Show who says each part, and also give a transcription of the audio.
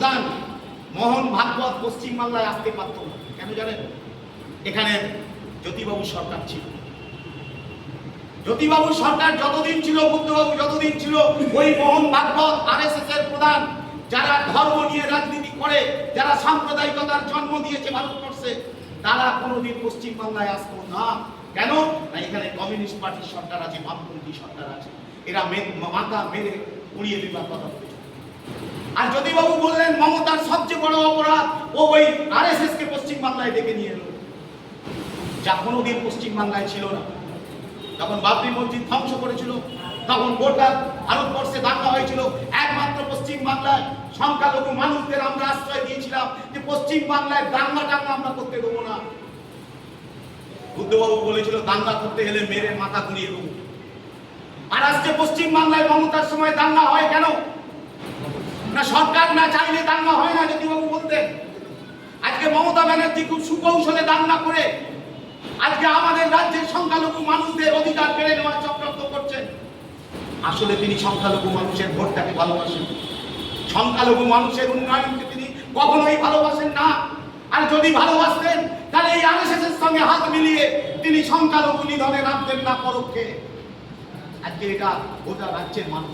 Speaker 1: প্রধান মোহন ভাগবত পশ্চিমবাংলায় আসতে পারত না। কেন জানেন? এখানে জ্যোতিবাবু সরকার ছিল। জ্যোতিবাবু সরকার যতদিন ছিল, বুদ্ধবাবু যতদিন ছিল, ওই মোহন ভাগবত আরএসএস এর প্রধান, যারা ধর্ম নিয়ে রাজনীতি করে, যারা সাম্প্রদায়িকতার জন্ম দিয়েছে ভারতবর্ষে, তারা কোনোদিন পশ্চিমবাংলায় আসতো না। কেন? না, এখানে কমিউনিস্ট পার্টির সরকার আছে, বামপন্থী সরকার আছে, এরা মাথা মেরে উড়িয়ে দেবার কথা বলেছে। আর জ্যোতিবাবু বললেন মমতার সবচেয়ে বড় অপরাধ ও ওই আরএসএস কে পশ্চিমবাংলায় ডেকে নিয়ে এলো, যা কোনোদিন পশ্চিমবাংলায় ছিল না। যখন বাবরি মসজিদ ধ্বংস করেছিল, তখন গোটা ভারতবর্ষে দাঙ্গা হয়েছিল, একমাত্র পশ্চিমবাংলায় সংখ্যালঘু মানুষদের আমরা আশ্রয় দিয়েছিলাম যে পশ্চিমবাংলায় দাঙ্গা আমরা করতে দেবো না। বুদ্ধবাবু বলেছিল দাঙ্গা করতে গেলে মেরে মাথা ঘুরিয়ে দেবো। আর আজকে পশ্চিমবাংলায় মমতার সময় দাঙ্গা হয় কেন? না সরকার না চাইলে দাঙ্গা হয় না, জ্যোতিবাবু বলতেন। আজকে মমতা ব্যানার্জি খুব সুকৌশলে দাঙ্গা করে আজকে আমাদের রাজ্যের সংখ্যালঘু মানুষদের অধিকার কেড়ে নেওয়ার চক্রান্ত করছেন। আসলে তিনি সংখ্যালঘু মানুষের ভোটটাকে ভালোবাসেন, সংখ্যালঘু মানুষের উন্নয়নকে তিনি কখনোই ভালোবাসেন না। আর যদি ভালোবাসতেন তাহলে এই আরএসএস এর সঙ্গে হাত মিলিয়ে তিনি সংখ্যালঘু নিধনে রাখতেন না পরোক্ষে। আজকে এটা গোটা রাজ্যের মানুষ